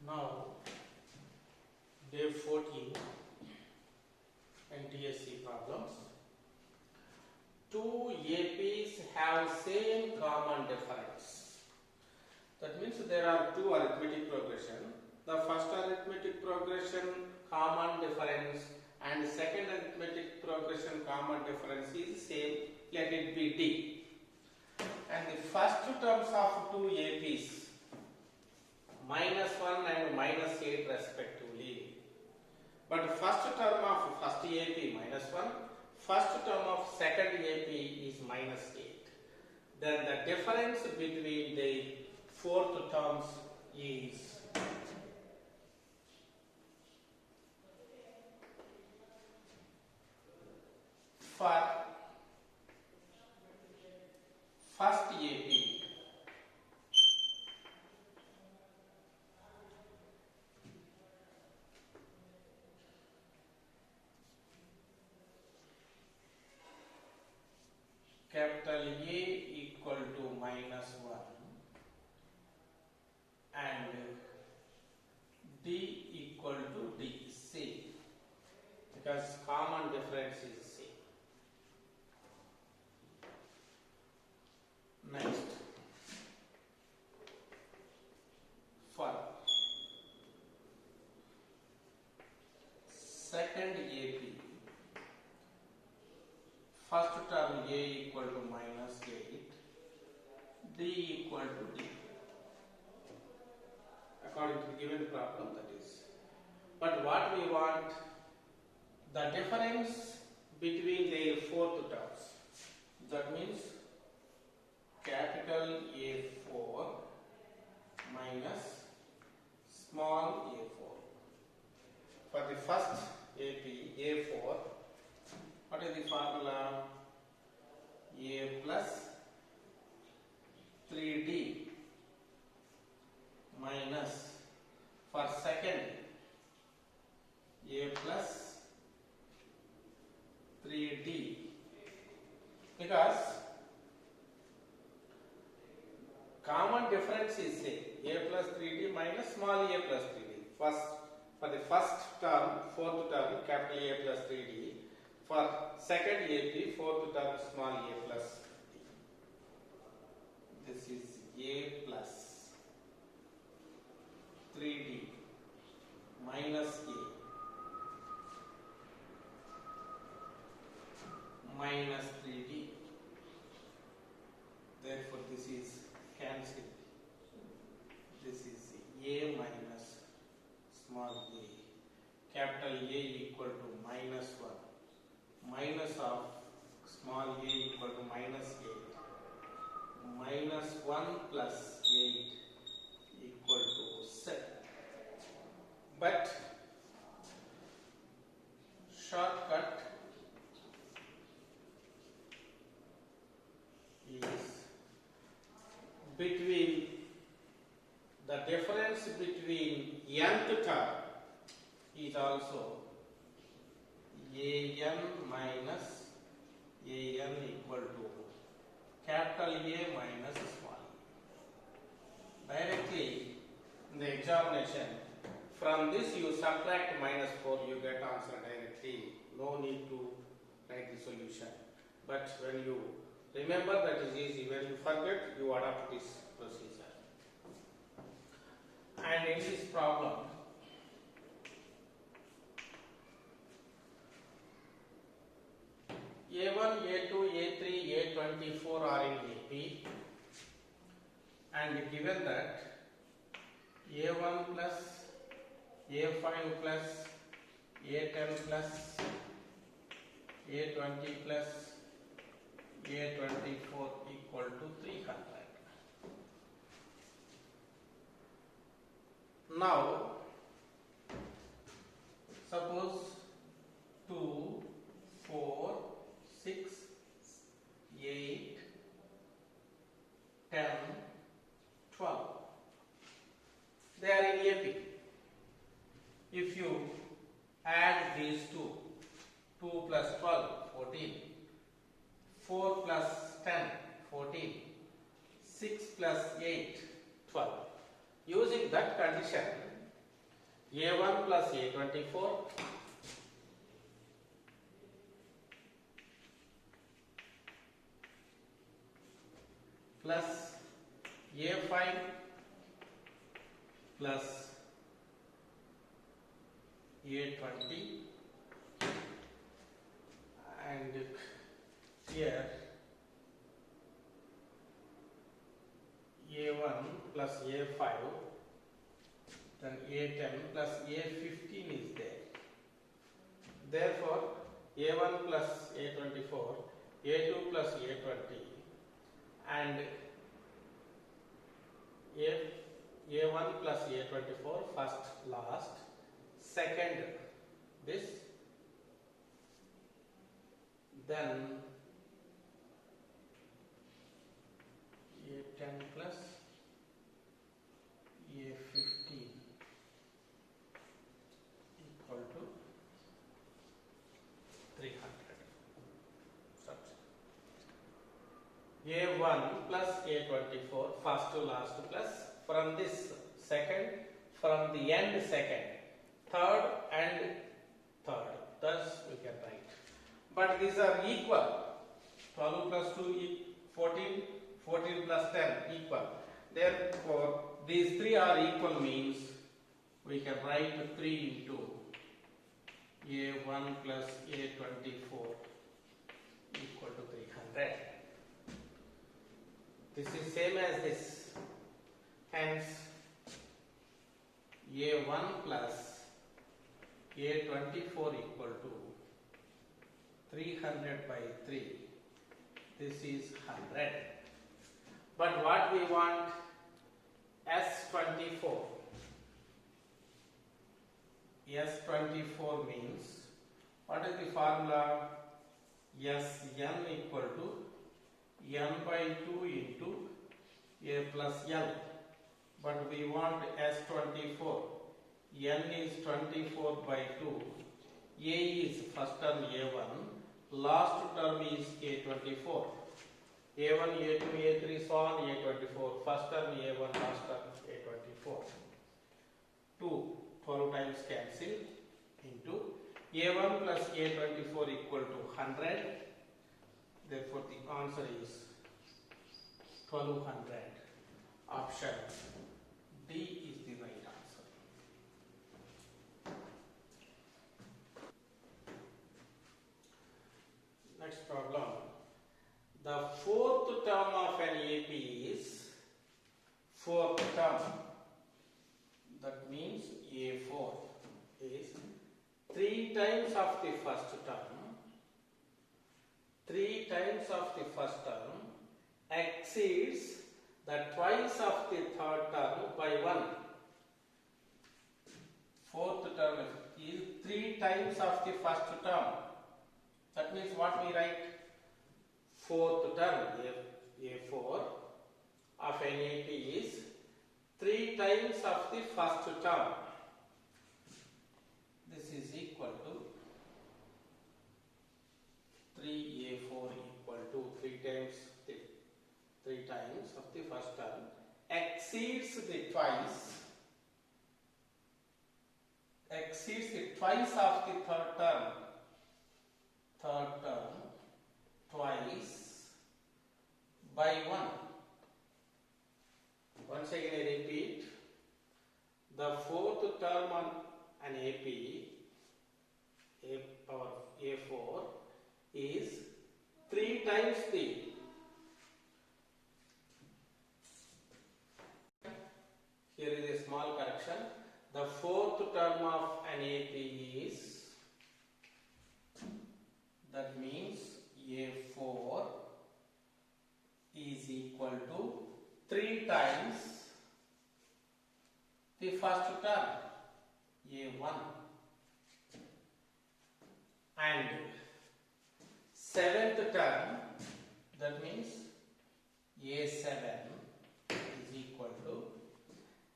Now, day 14 NTSE problems. Two APs have same common difference. That means there are two arithmetic progression. The first arithmetic progression common difference and second arithmetic progression common difference is same. Let it be D. And the first two terms of two APs -1 and -8 respectively. But first term of first AP -1, first term of second AP is -8. Then the difference between the fourth terms is for first AP capital A equal to -1 and D equal to D, same, because common difference is same. Next, for second AP, first term A equal to -8, D equal to D, according to the given problem, that is. But what we want, the difference between their fourth terms. That means capital A4 minus small a4. For the first AP, A4, what is the formula? A plus 3D minus, for second, A plus 3D, because common difference is same, A plus 3D minus small a plus 3D. First, for the first term, fourth term, capital A plus 3D. For second AP, fourth term, small a plus D. This is A plus 3D minus A minus 3D. Therefore, this is cancelled. This is A minus small a. Capital A equal to -1. Minus of small a equal to -8. -1 plus 8 equal to 7. But shortcut is between the difference between nth term is also an minus an equal to capital A minus small a. Directly in the examination, from this you subtract -4, you get answer directly. No need to write the solution. But when you remember, that is easy. When you forget, you adopt this procedure. And in this problem, A1, A2, A3, A24 are in AP, and given that A1 plus A5 plus A10 plus A20 plus A24 equal to 300. Now, suppose 2, 4, 6, 8, 10, 12. They are in AP. If you add these two, 2 plus 12, 14, 4 plus 10, 14, 6 plus 8, 12. Using that condition, A1 plus A24 plus A5 plus A20, and here A1 plus A5, then A10 plus A15 is there. Therefore, A1 plus A24, A2 plus A20, and A1 plus A24, first, last, second, this, then A10 plus A15 equal to 300. Such. A1 plus A24, first to last, plus from this second, from the end second, third and third. Thus we can write. But these are equal. 12 plus 2 14, 14 plus 10 equal. Therefore, these three are equal means we can write 3 into A1 plus A24 equal to 300. This is same as this. Hence, A1 plus A24 equal to 300 by 3. This is 100. But what we want? S24. S24 means, what is the formula? Sn equal to n by 2 into a plus l. But we want S24. N is 24 by 2. A is first term A1. Last term is A24. A1, A2, A3, so on, A24. First term A1, last term A24. 2, 12 times cancel into A1 plus A24 equal to 100. Therefore, the answer is 1200. Option D is the right answer. Next problem. The fourth term of an AP is fourth term. That means A4 is 3 times of the first term. 3 times of the first term exceeds the twice of the third term by 1. Fourth term is 3 times of the first term. That means what we write? Fourth term, A4 of an AP is 3 times of the first term. This is equal to 3A4 equal to 3 times of the first term exceeds the twice of the third term. Twice by 1. Once again I repeat, the fourth term on an AP, power A4, is 3 times the here is a small correction. The fourth term of an AP is, that means A4 is equal to 3 times the first term, A1, and seventh term, that means A7 is equal to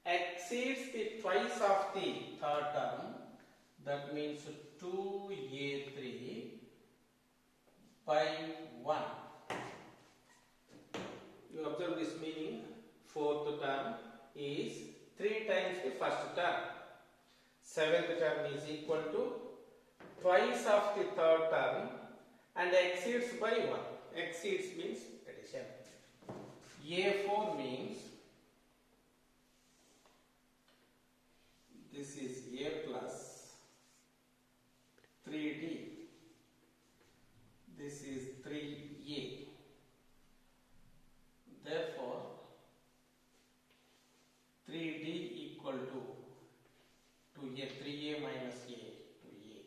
exceeds the twice of the third term, that means 2A3 by 1. You observe this meaning. Fourth term is 3 times the first term. seventh term is equal to twice of the third term and exceeds by 1. Exceeds means addition. A4 means this is A plus 3D. This is 3A. Therefore, 3D equal to 2A, 3A minus A, 2A,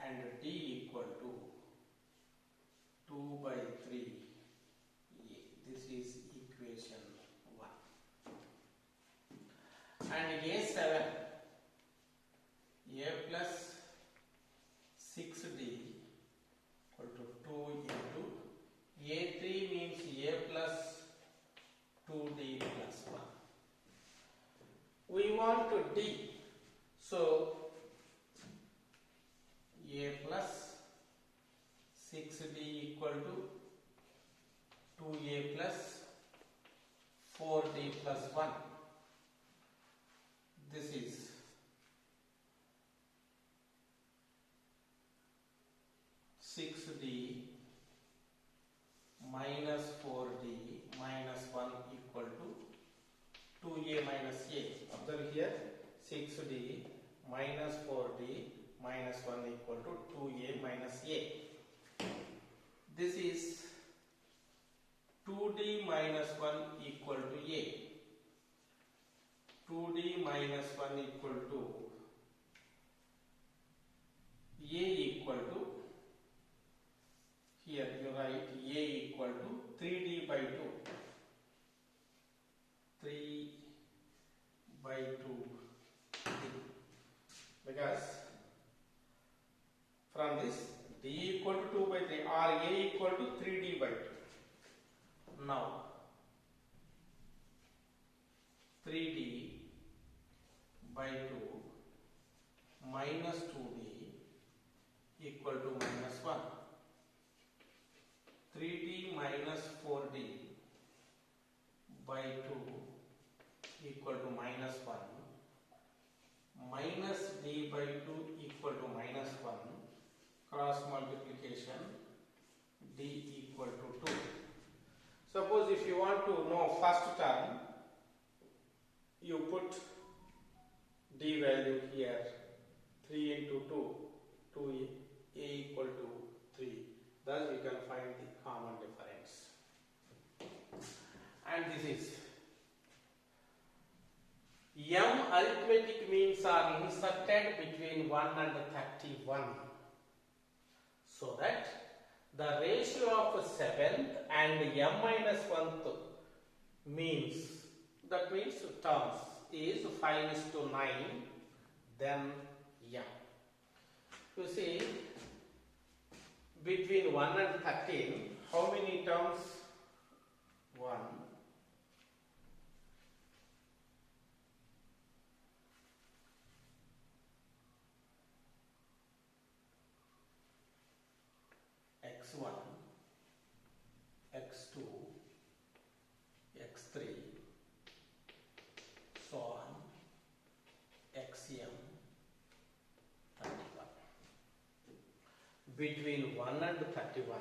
and D equal to 2 by 3A. This is equation 1. And A7, A plus 6D equal to 2 into A3 means A plus 2D plus 1. We want to D. So, A plus 6D equal to 2A plus 4D plus 1. This is 6D minus 4D minus 1 equal to 2A minus A. Observe here, 6D minus 4D minus 1 equal to 2A minus A. This is 2D minus 1 equal to A. 2D minus 1 equal to A equal to, here you write A equal to 3D by 2. 3 by 2 D. Because from this D equal to 2 by 3 or A equal to 3D by 2. Now 3D by 2 minus 2D equal to minus 1. 3D minus 4D by 2 equal to minus 1. Minus D by 2 equal to minus 1. Cross multiplication, D equal to 2. Suppose if you want to know first term, you put D value here, 3 into 2, 2A equal to 3. Thus we can find the common difference. And this is M arithmetic means are inserted between 1 and 31. So that the ratio of 7th and M minus 1th means, that means terms is 5:9, then M. You see, between 1 and 13, how many terms? 1, x1, x2, x3, so on, xm, 31. Between 1 and 31,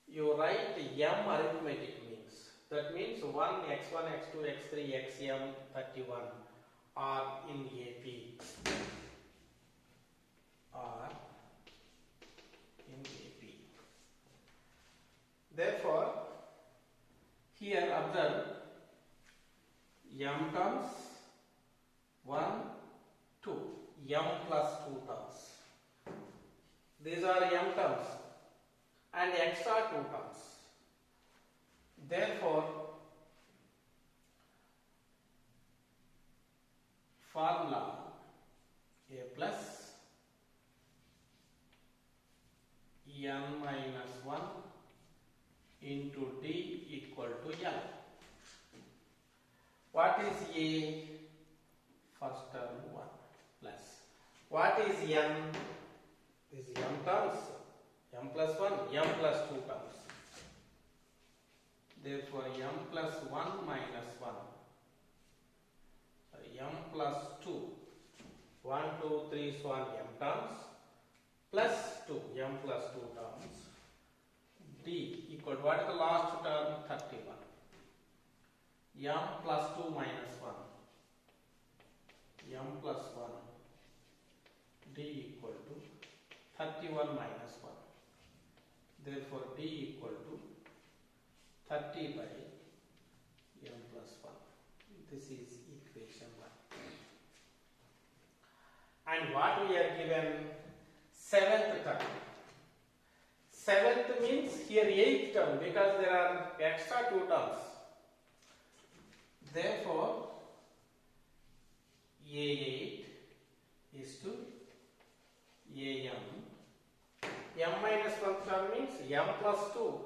you write M arithmetic means. That means 1, x1, x2, x3, xm, 31 are in AP. Are in AP. Therefore, here observe M terms 1, 2, M plus 2 terms. These are M terms and X are 2 terms. Therefore, formula A plus N minus 1 into D equal to L. What is A? First term 1 plus. What is N? This is M terms. M plus 1, M plus 2 terms. Therefore, M plus 1 minus 1. Sorry, M plus 2 1, 2, 3, so on m terms plus 2, m plus 2 terms. D equal to, what is the last term? 31. M plus 2 minus 1. M plus 1. D equal to 31 minus 1. Therefore, D equal to 30 by m plus 1. This is equation 1. And what we are given? 7th term. 7th means here 8th term, because there are extra 2 terms. Therefore, A8 is to AM. M minus 1 term means M plus 2.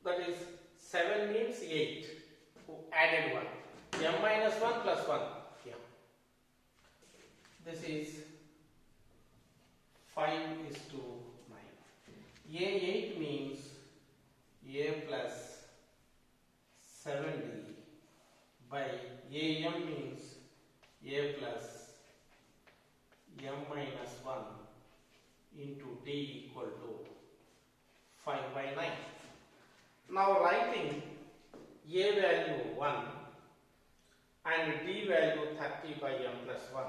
That is 7 means 8. Added 1. M minus 1 plus 1. M. This is 5 is to 9. A8 means A plus 7D by AM means A plus M minus 1 into D equal to 5 by 9. Now writing A value 1 and D value 30 by M plus 1.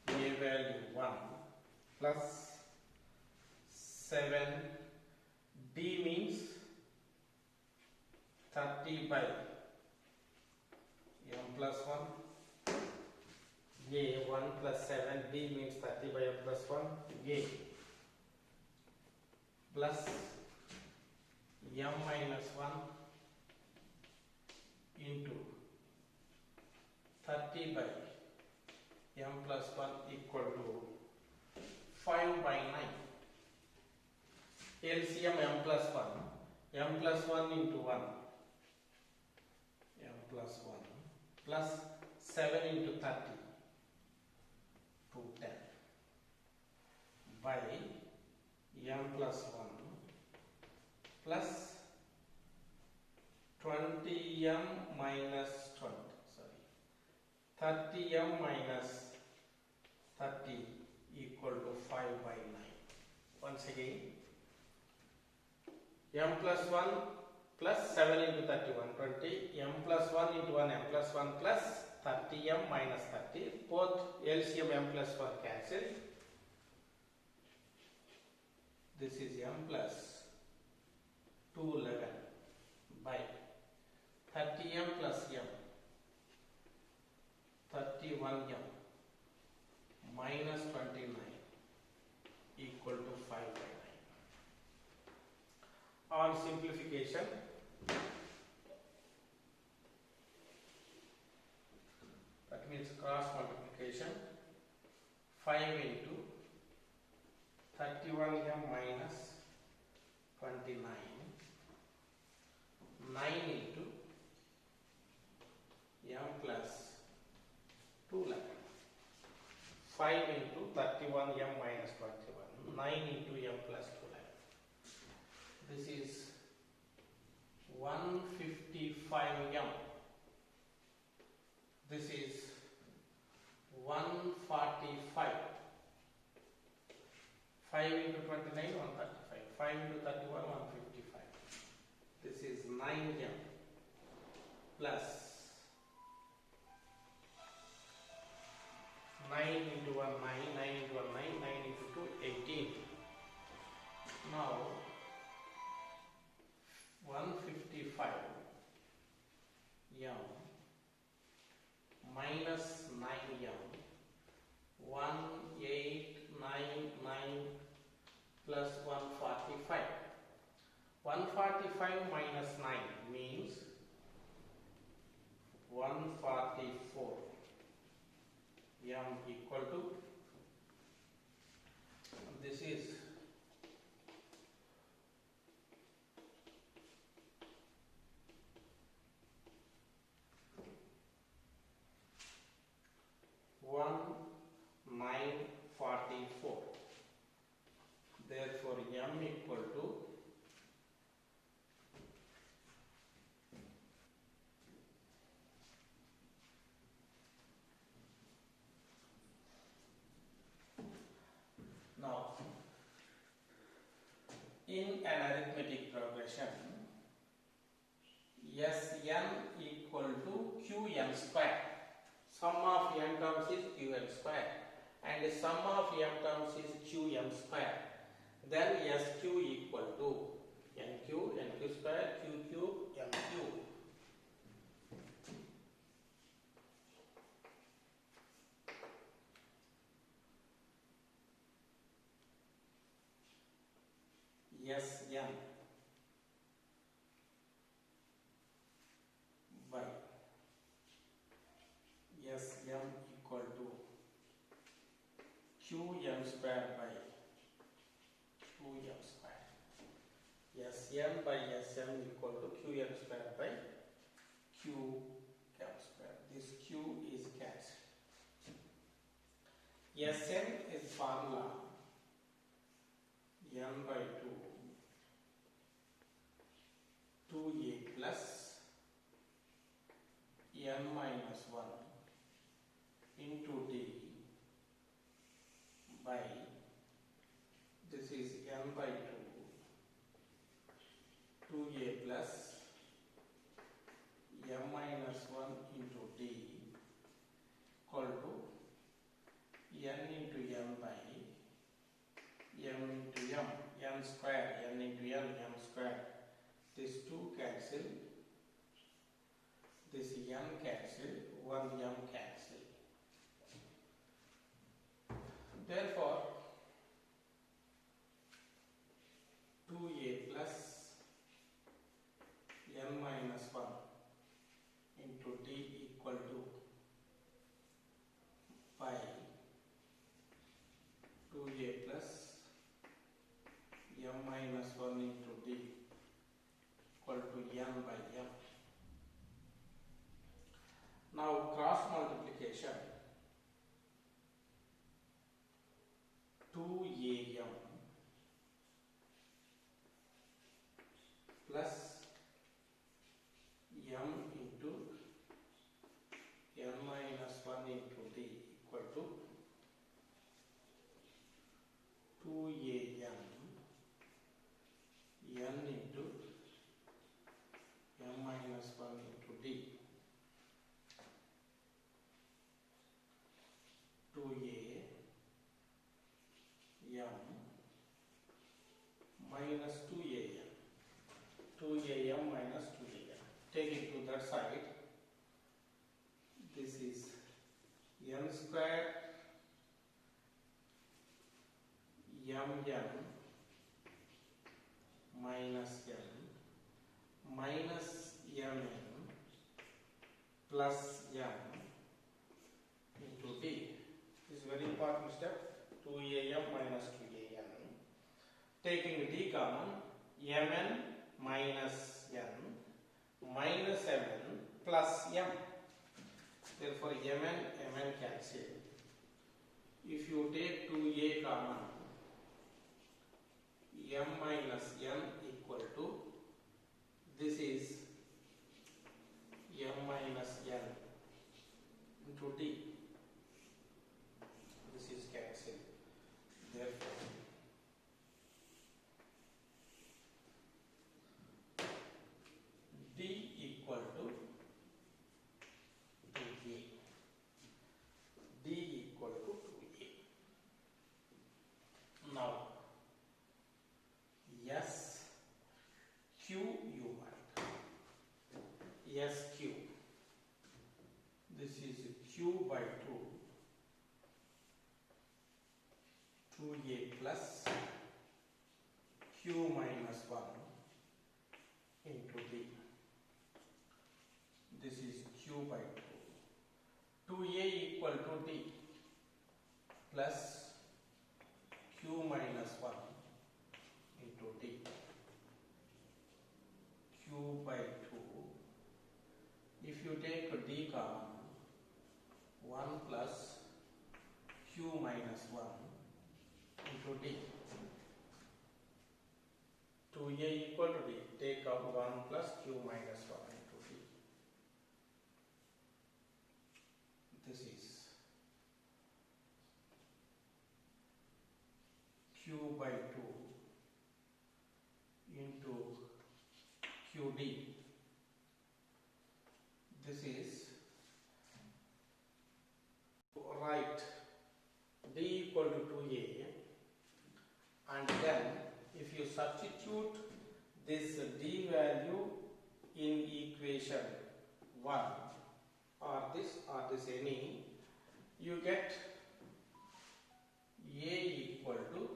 A value 1 plus 7, D means 30 by M plus 1. A 1 plus 7, D means 30 by M plus 1. A plus M minus 1 into 30 by M plus 1 equal to 5 by 9. LCM M plus 1. M plus 1 into 1. M plus 1 plus 7 into 30 to 10 by M plus 1 plus 20M minus 20, sorry, 30M minus 30 equal to 5 by 9. Once again, M plus 1 plus 7 into 31, 20, M plus 1 into 1, M plus 1 plus 30M minus 30, both LCM M plus 1 cancelled. This is M plus 211 by 30M plus M, 31M minus 29 equal to 5 by 9. On simplification, that means cross multiplication, 5 into 31M minus 29, 9 into M plus 211, 5 into 31M minus 21, 9 into M plus 211. This is 155M. This is 145. 5 into 29, 135. 5 into 31, 155. This is 9M plus 9 into 1, 9, 9 into 1, 9, 9 into 2, 18. Now, 155 M minus 9M, 1899 plus 145. 145 minus 9 means 144. M equal to, this is 1944. Therefore, M equal to 1944 Sn equal to Qn square. Sum of n terms is Qn square and sum of m terms is Qm square. Then Sq equal to nq square, q cube, m cube. Sn by Sm equal to Qm square by Qm square. Sn by Sm equal to Qm square by Qm square. This Q is cancelled. Sn is formula n by 2a plus n minus 1 into d by, this is n by 2a plus m minus 1 into d equal to n into m by m into m, n square, n into m square. This 2 cancel, this n cancel, 1 m cancel. Therefore, 2a plus n minus 1 into d equal to by 2a plus m minus 1 into d equal to n by m. Now cross multiplication, 2am plus m into n minus 1 into d equal to 2am n into m minus 1 into d, 2a m minus 2am, 2am minus 2am. Take it to that side. This is n square mn minus n minus mn plus m into d. This is very important step. 2am minus 2am. Taking d common, mn minus n minus mn plus m. Therefore, mn cancel. If you take 2a common, m minus n equal to, this is m minus n into d. This is cancelled. Therefore, d equal to 2a. D equal to 2a. Now, Sq you write. Sq. This is q by 2a plus q minus 1 into d. This is q by 2. 2a equal to d plus q minus 1 into d. Q by 2. If you take d common, 1 plus q minus 1 into d. 2a equal to d. Take out 1 plus q minus 1 into d. This is q by 2 into qd substitute this d value in equation 1 or this any, you get a equal to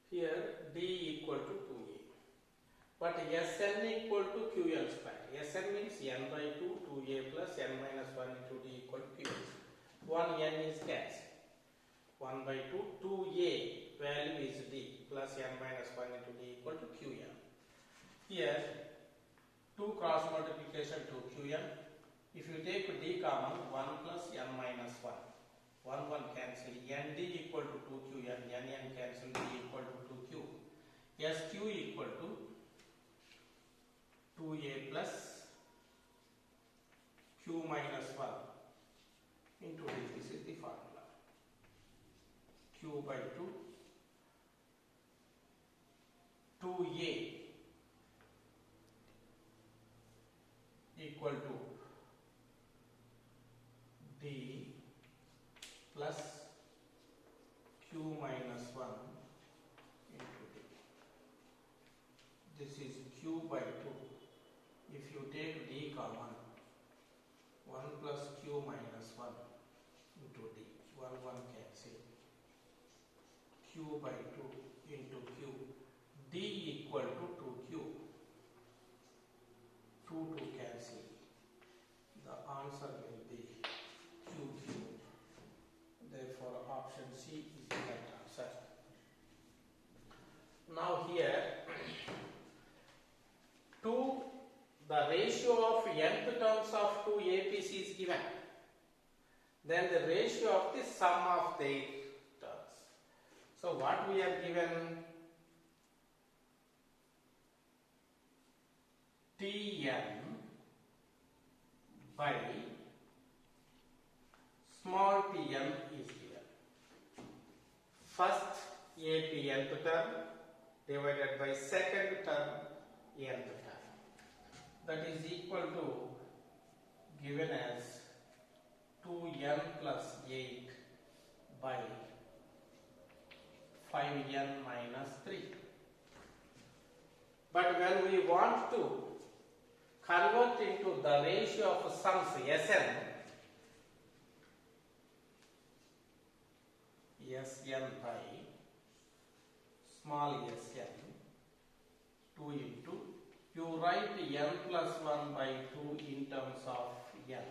here d equal to 2a, but Sn equal to qn square. Sn means n by 2, 2a plus n minus 1 into d equal to qn. 1 n is cancelled. 1 by 2, 2a value is d plus n minus 1 into d equal to qn. Here 2 cross multiplication to qn. If you take d common, 1 plus n minus 1. 1 1 cancel, nd equal to 2qn, n cancel, d equal to 2q. Sq equal to 2a plus q minus 1 into d. This is the formula. Q by 2, 2a equal to d plus q minus 1 into d. This is q by 2. If you take d common, 1 plus q minus 1 into d. 1 1 cancel. Q by 2 into q. D equal to 2q. 2 2 cancel. The answer will be QQ. Therefore, option C is the right answer. Now here, the ratio of nth terms of two APC is given. Then the ratio of the sum of their terms. So what we are given? Tn by small tn is given. First AP nth term divided by second term nth term. That is equal to, given as 2n plus 8 by 5n minus 3. But when we want to convert into the ratio of sums Sn, Sn by small sn, 2 into, you write n plus 1 by 2 in terms of n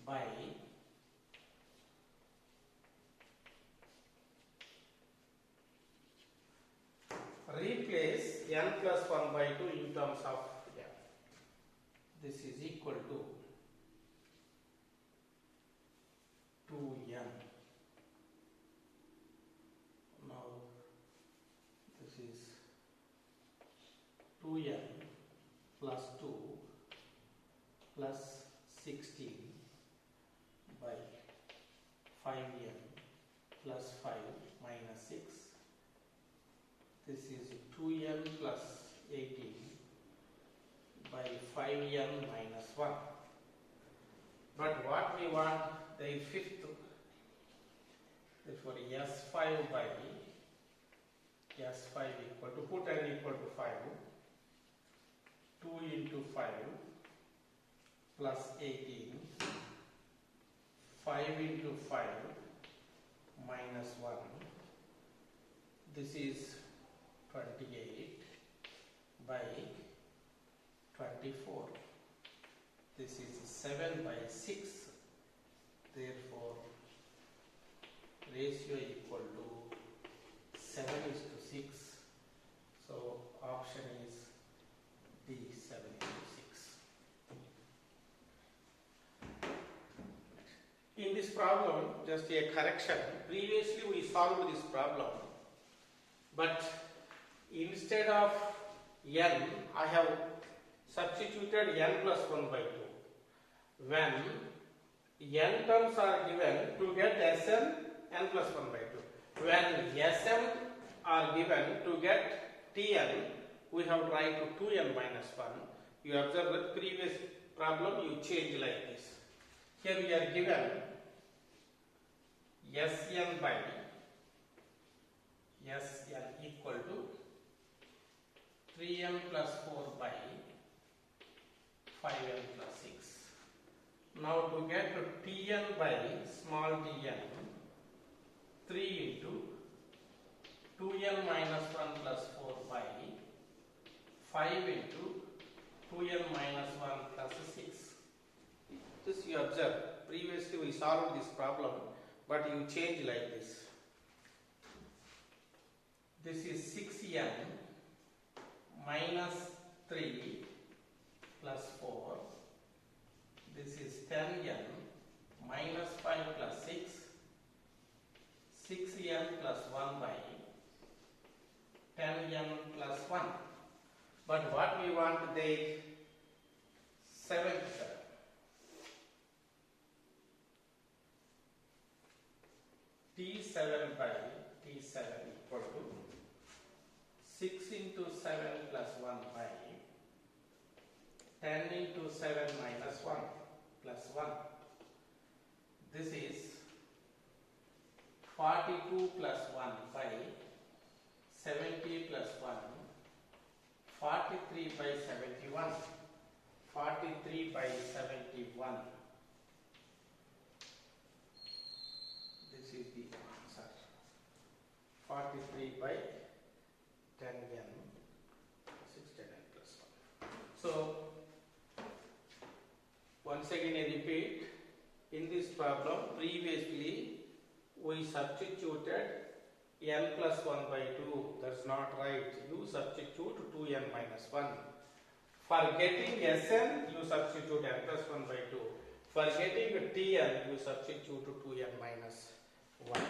by replace n plus 1 by 2 in terms of n. This is equal to 2n. Now this is 2n plus 2 plus 16 by 5n plus 5 minus 6. This is 2n plus 18 by 5n minus 1. But what we want, the fifth, therefore S5 by S5 equal to, put n equal to 5, 2 into 5 plus 18, 5 into 5 minus 1. This is 28 by 24. This is 7 by 6. Therefore, ratio equal to 7 is to 6. So, option is D, 7 is to 6. In this problem, just a correction. Previously, we solved this problem, but instead of n, I have substituted n plus 1 by 2. When n terms are given, to get Sn, n plus 1 by 2. When Sm are given, to get Tn, we have to write to 2n minus 1. You observe that previous problem, you change like this. Here we are given Sn by Sn equal to 3n plus 4 by 5n plus 6. Now to get to Tn by small tn, 3 into 2n minus 1 plus 4 by 5 into 2n minus 1 plus 6. This you observe. Previously we solved this problem, but you change like this. This is 6n minus 3 plus 4. This is 10n minus 5 plus 6. 6n plus 1 by 10n plus 1. But what we want to take 7th term. T7 by T7 equal to 6 into 7 plus 1 by 10 into 7 minus 1 plus 1. This is 42 plus 1 by 70 plus 1, 43 by 71, 43 by 71. This is the answer. 43 by 10n, 610n plus 1. So, once again I repeat, in this problem previously we substituted n plus 1 by 2, that's not right. You substitute 2n minus 1. For getting Sn, you substitute n plus 1 by 2. For getting Tn, you substitute 2n minus 1.